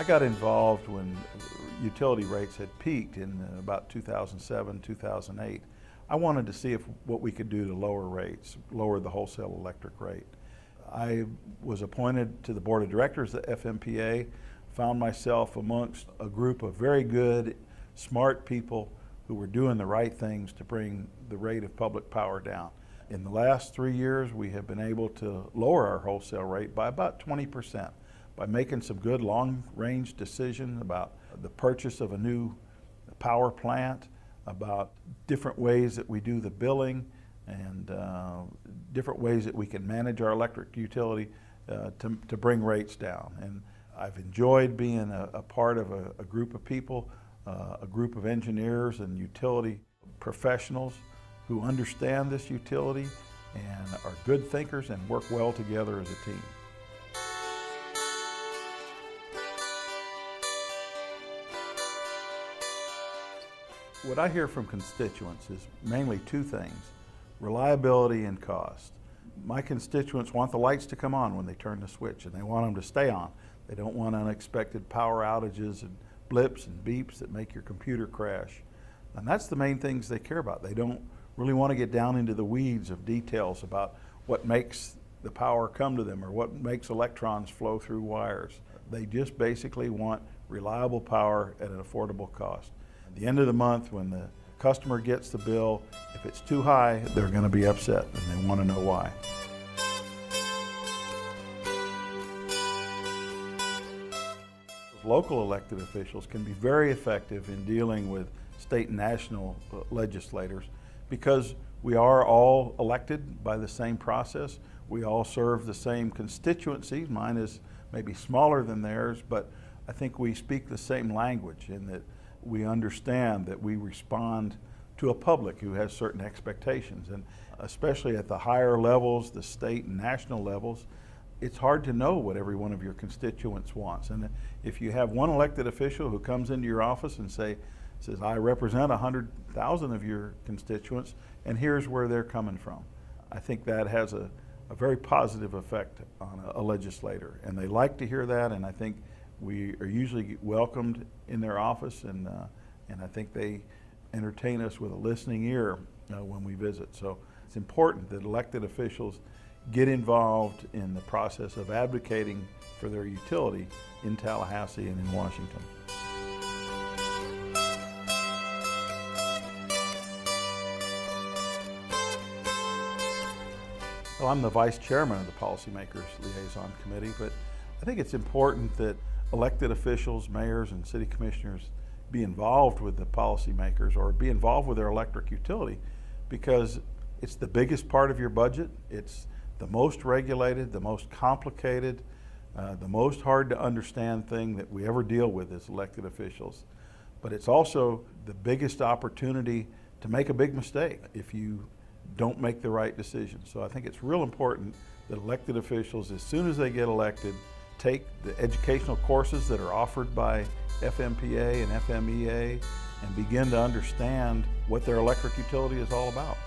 I got involved when utility rates had peaked in about 2007, 2008. I wanted to see what we could do to lower rates, lower the wholesale electric rate. I was appointed to the board of directors of the FMPA, found myself amongst a group of very good, smart people who were doing the right things to bring the rate of public power down. In the last 3 years, we have been able to lower our wholesale rate by about 20% by making some good long-range decisions about the purchase of a new power plant, about different ways that we do the billing, and different ways that we can manage our electric utility to bring rates down. And I've enjoyed being a part of a group of people, a group of engineers and utility professionals who understand this utility and are good thinkers and work well together as a team. What I hear from constituents is mainly two things: reliability and cost. My constituents want the lights to come on when they turn the switch, and they want them to stay on. They don't want unexpected power outages and blips and beeps that make your computer crash. And that's the main things they care about. They don't really want to get down into the weeds of details about what makes the power come to them or what makes electrons flow through wires. They just basically want reliable power at an affordable cost. At the end of the month, when the customer gets the bill, if it's too high, they're going to be upset and they want to know why. Local elected officials can be very effective in dealing with state and national legislators because we are all elected by the same process. We all serve the same constituencies. Mine is maybe smaller than theirs, but I think we speak the same language in that we understand that we respond to a public who has certain expectations. And especially at the higher levels, the state and national levels, it's hard to know what every one of your constituents wants. And if you have one elected official who comes into your office and says, I represent 100,000 of your constituents, and here's where they're coming from, I think that has a very positive effect on a legislator. And they like to hear that, and I think we are usually welcomed in their office, and I think they entertain us with a listening ear when we visit. So it's important that elected officials get involved in the process of advocating for their utility in Tallahassee and in Washington. Well, I'm the vice chairman of the Policymakers Liaison Committee, but I think it's important that elected officials, mayors, and city commissioners be involved with the policymakers or be involved with their electric utility because it's the biggest part of your budget. It's the most regulated, the most complicated, the most hard to understand thing that we ever deal with as elected officials. But it's also the biggest opportunity to make a big mistake if you don't make the right decision. So I think it's real important that elected officials, as soon as they get elected, take the educational courses that are offered by FMPA and FMEA and begin to understand what their electric utility is all about.